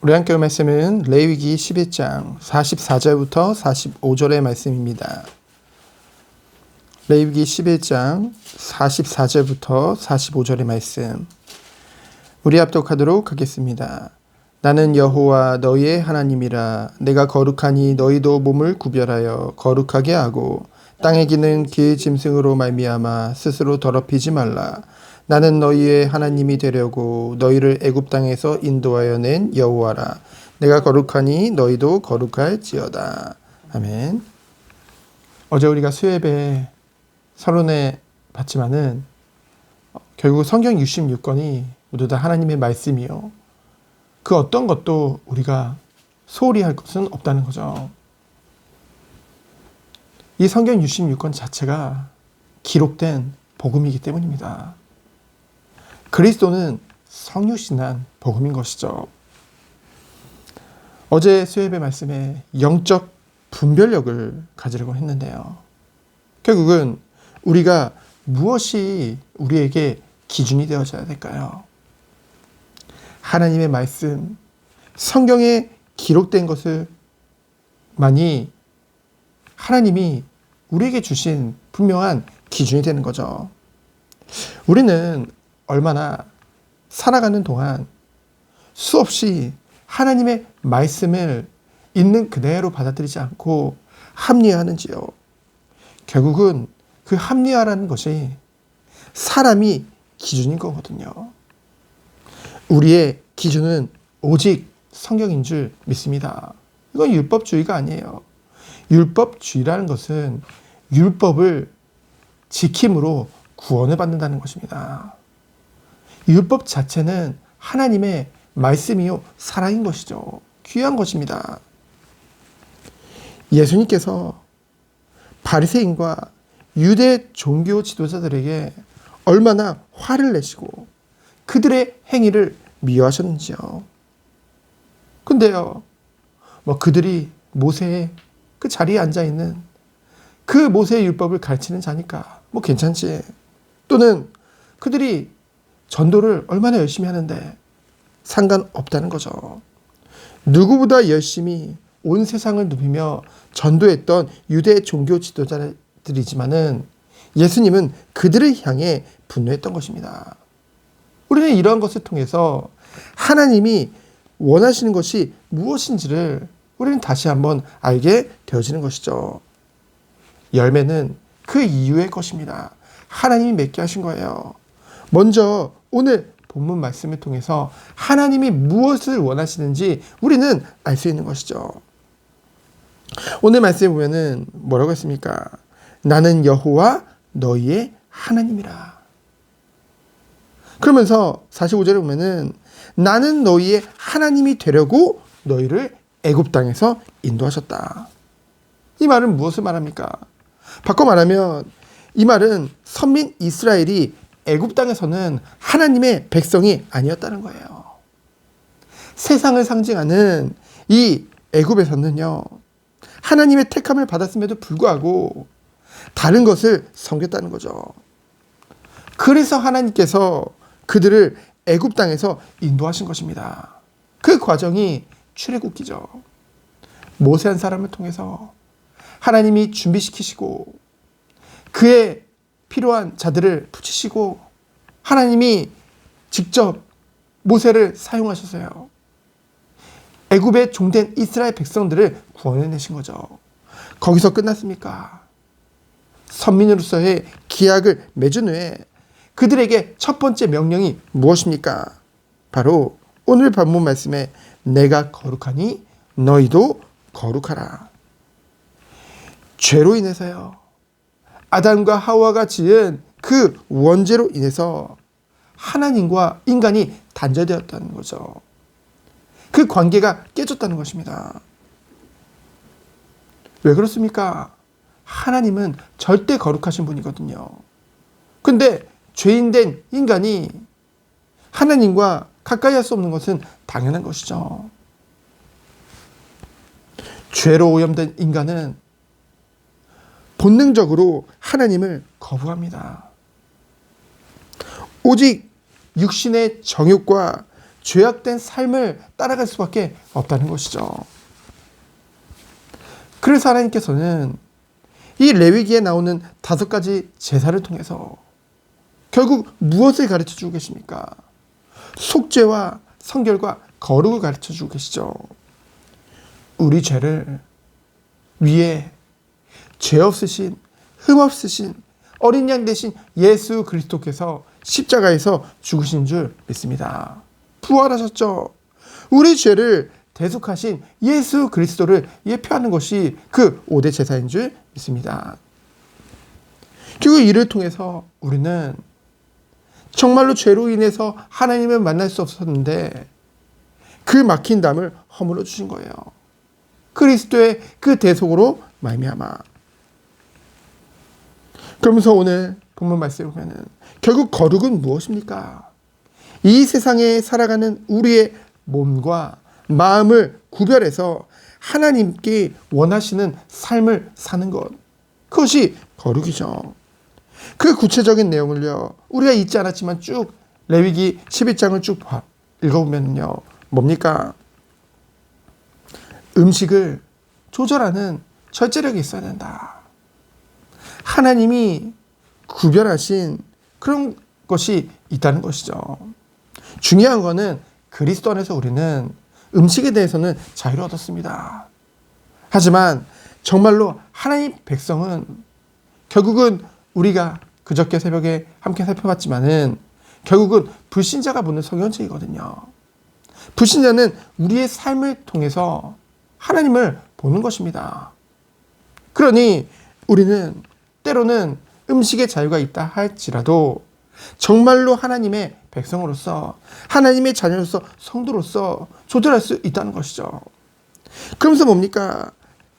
우리 함께 말씀은 레위기 11장 44절부터 45절의 말씀입니다. 레위기 11장 44절부터 45절의 말씀 우리 합독하도록 하겠습니다. 나는 여호와 너희의 하나님이라. 내가 거룩하니 너희도 몸을 구별하여 거룩하게 하고 땅에 기는 그 짐승으로 말미암아 스스로 더럽히지 말라. 나는 너희의 하나님이 되려고 너희를 애굽 땅에서 인도하여 낸 여호와라. 내가 거룩하니 너희도 거룩할지어다. 아멘. 어제 우리가 수예배 서론에 봤지만은 결국 성경 66권이 모두 다 하나님의 말씀이요. 그 어떤 것도 우리가 소홀히 할 것은 없다는 거죠. 이 성경 66권 자체가 기록된 복음이기 때문입니다. 그리스도는 성육신한 복음인 것이죠. 어제 수예배 말씀에 영적 분별력을 가지려고 했는데요. 결국은 우리가 무엇이 우리에게 기준이 되어져야 될까요? 하나님의 말씀, 성경에 기록된 것을 많이 하나님이 우리에게 주신 분명한 기준이 되는 거죠. 우리는 얼마나 살아가는 동안 수없이 하나님의 말씀을 있는 그대로 받아들이지 않고 합리화하는지요. 결국은 그 합리화라는 것이 사람이 기준인 거거든요. 우리의 기준은 오직 성경인 줄 믿습니다. 이건 율법주의가 아니에요. 율법주의라는 것은 율법을 지킴으로 구원을 받는다는 것입니다. 율법 자체는 하나님의 말씀이요 사랑인 것이죠. 귀한 것입니다. 예수님께서 바리새인과 유대 종교 지도자들에게 얼마나 화를 내시고 그들의 행위를 미워하셨는지요. 근데요, 그들이 모세의 그 자리에 앉아있는 그 모세의 율법을 가르치는 자니까 괜찮지. 또는 그들이 전도를 얼마나 열심히 하는데 상관없다는 거죠. 누구보다 열심히 온 세상을 누비며 전도했던 유대 종교 지도자들이지만은 예수님은 그들을 향해 분노했던 것입니다. 우리는 이러한 것을 통해서 하나님이 원하시는 것이 무엇인지를 우리는 다시 한번 알게 되어지는 것이죠. 열매는 그 이유의 것입니다. 하나님이 맺게 하신 거예요. 먼저 오늘 본문 말씀을 통해서 하나님이 무엇을 원하시는지 우리는 알 수 있는 것이죠. 오늘 말씀에 보면은 뭐라고 했습니까? 나는 여호와 너희의 하나님이라. 그러면서 45절에 보면은 나는 너희의 하나님이 되려고 너희를 애굽 땅에서 인도하셨다. 이 말은 무엇을 말합니까? 바꿔 말하면 이 말은 선민 이스라엘이 애굽 땅에서는 하나님의 백성이 아니었다는 거예요. 세상을 상징하는 이 애굽에서는요, 하나님의 택함을 받았음에도 불구하고 다른 것을 섬겼다는 거죠. 그래서 하나님께서 그들을 애굽 땅에서 인도하신 것입니다. 그 과정이 출애굽기죠. 모세 한 사람을 통해서 하나님이 준비시키시고 그의 필요한 자들을 붙이시고 하나님이 직접 모세를 사용하셔서요. 애굽에 종된 이스라엘 백성들을 구원해내신 거죠. 거기서 끝났습니까? 선민으로서의 기약을 맺은 후에 그들에게 첫 번째 명령이 무엇입니까? 바로 오늘 본문 말씀에 내가 거룩하니 너희도 거룩하라. 죄로 인해서요. 아담과 하와가 지은 그 원죄로 인해서 하나님과 인간이 단절되었다는 거죠. 그 관계가 깨졌다는 것입니다. 왜 그렇습니까? 하나님은 절대 거룩하신 분이거든요. 근데 죄인된 인간이 하나님과 가까이 할 수 없는 것은 당연한 것이죠. 죄로 오염된 인간은 본능적으로 하나님을 거부합니다. 오직 육신의 정욕과 죄악된 삶을 따라갈 수밖에 없다는 것이죠. 그래서 하나님께서는 이 레위기에 나오는 5가지 제사를 통해서 결국 무엇을 가르쳐 주고 계십니까? 속죄와 성결과 거룩을 가르쳐 주고 계시죠. 우리 죄를 위에 죄 없으신, 흠 없으신 어린 양 대신 예수 그리스도께서 십자가에서 죽으신 줄 믿습니다. 부활하셨죠. 우리 죄를 대속하신 예수 그리스도를 예표하는 것이 그 5대 제사인 줄 믿습니다. 그리고 이를 통해서 우리는 정말로 죄로 인해서 하나님을 만날 수 없었는데 그 막힌 담을 허물어 주신 거예요. 그리스도의 그 대속으로 말미암아. 그러면서 오늘 본문 말씀을 보면은 결국 거룩은 무엇입니까? 이 세상에 살아가는 우리의 몸과 마음을 구별해서 하나님께 원하시는 삶을 사는 것. 그것이 거룩이죠. 그 구체적인 내용을요, 우리가 잊지 않았지만 쭉 레위기 11장을 쭉 읽어보면요, 뭡니까? 음식을 조절하는 절제력이 있어야 된다. 하나님이 구별하신 그런 것이 있다는 것이죠. 중요한 거는 그리스도 안에서 우리는 음식에 대해서는 자유를 얻었습니다. 하지만 정말로 하나님 백성은 결국은 우리가 그저께 새벽에 함께 살펴봤지만은 결국은 불신자가 묻는 성경책이거든요. 불신자는 우리의 삶을 통해서 하나님을 보는 것입니다. 그러니 우리는 때로는 음식의 자유가 있다 할지라도 정말로 하나님의 백성으로서 하나님의 자녀로서 성도로서 조절할 수 있다는 것이죠. 그러면서 뭡니까?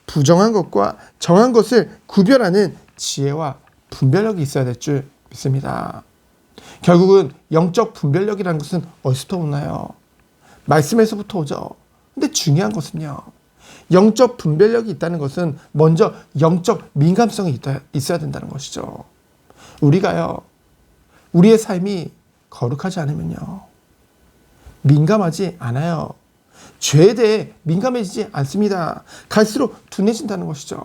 부정한 것과 정한 것을 구별하는 지혜와 분별력이 있어야 될 줄 믿습니다. 결국은 영적 분별력이라는 것은 어디서부터 오나요? 말씀에서부터 오죠. 근데 중요한 것은요, 영적 분별력이 있다는 것은 먼저 영적 민감성이 있어야 된다는 것이죠. 우리가요, 우리의 삶이 거룩하지 않으면요, 민감하지 않아요. 죄에 대해 민감해지지 않습니다. 갈수록 둔해진다는 것이죠.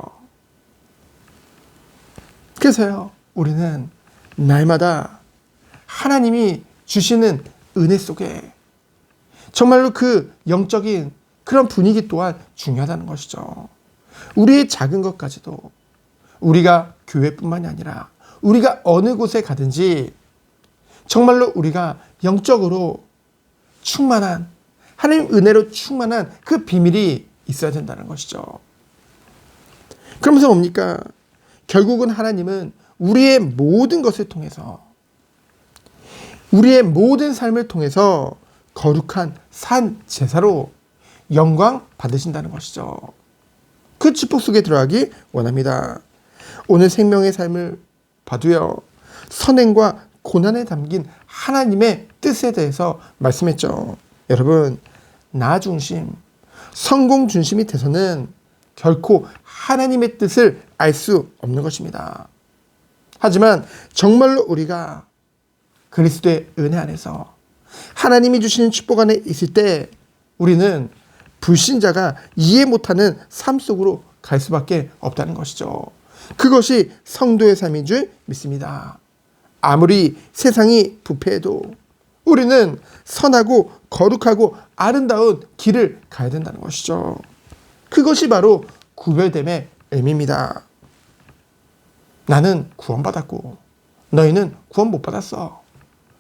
그래서요, 우리는 날마다 하나님이 주시는 은혜 속에 정말로 그 영적인 그런 분위기 또한 중요하다는 것이죠. 우리의 작은 것까지도 우리가 교회뿐만이 아니라 우리가 어느 곳에 가든지 정말로 우리가 영적으로 충만한, 하나님 은혜로 충만한 그 비밀이 있어야 된다는 것이죠. 그러면서 뭡니까? 결국은 하나님은 우리의 모든 것을 통해서, 우리의 모든 삶을 통해서 거룩한 산 제사로 영광 받으신다는 것이죠. 그 축복 속에 들어가기 원합니다. 오늘 생명의 삶을 봐도요, 선행과 고난에 담긴 하나님의 뜻에 대해서 말씀했죠. 여러분, 나 중심, 성공 중심이 돼서는 결코 하나님의 뜻을 알 수 없는 것입니다. 하지만 정말로 우리가 그리스도의 은혜 안에서 하나님이 주시는 축복 안에 있을 때 우리는 불신자가 이해 못하는 삶 속으로 갈 수밖에 없다는 것이죠. 그것이 성도의 삶인 줄 믿습니다. 아무리 세상이 부패해도 우리는 선하고 거룩하고 아름다운 길을 가야 된다는 것이죠. 그것이 바로 구별됨의 의미입니다. 나는 구원받았고 너희는 구원 못 받았어.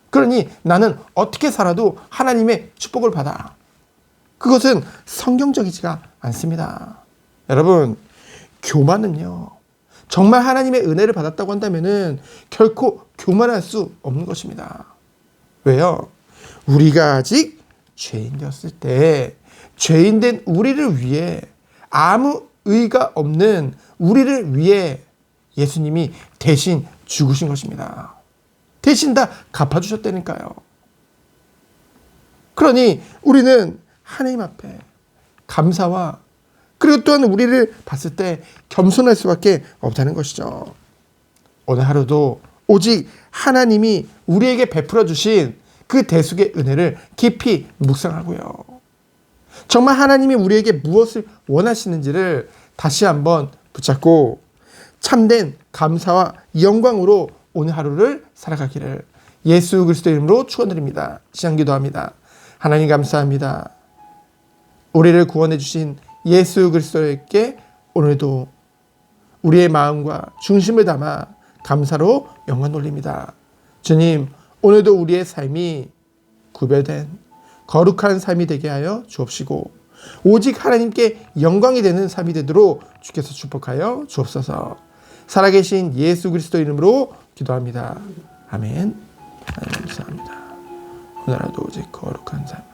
그러니 나는 어떻게 살아도 하나님의 축복을 받아. 그것은 성경적이지가 않습니다. 여러분, 교만은요, 정말 하나님의 은혜를 받았다고 한다면은 결코 교만할 수 없는 것입니다. 왜요? 우리가 아직 죄인이었을 때 죄인된 우리를 위해, 아무 의가 없는 우리를 위해 예수님이 대신 죽으신 것입니다. 대신 다 갚아주셨다니까요. 그러니 우리는 하나님 앞에 감사와, 그리고 또한 우리를 봤을 때 겸손할 수밖에 없다는 것이죠. 오늘 하루도 오직 하나님이 우리에게 베풀어 주신 그 대속의 은혜를 깊이 묵상하고요. 정말 하나님이 우리에게 무엇을 원하시는지를 다시 한번 붙잡고 참된 감사와 영광으로 오늘 하루를 살아가기를 예수 그리스도의 이름으로 축원드립니다. 시간 기도합니다. 하나님 감사합니다. 우리를 구원해 주신 예수 그리스도께 오늘도 우리의 마음과 중심을 담아 감사로 영광 돌립니다. 주님, 오늘도 우리의 삶이 구별된 거룩한 삶이 되게 하여 주옵시고 오직 하나님께 영광이 되는 삶이 되도록 주께서 축복하여 주옵소서. 살아계신 예수 그리스도 이름으로 기도합니다. 아멘. 하나님 감사합니다. 오늘 하루도 오직 거룩한 삶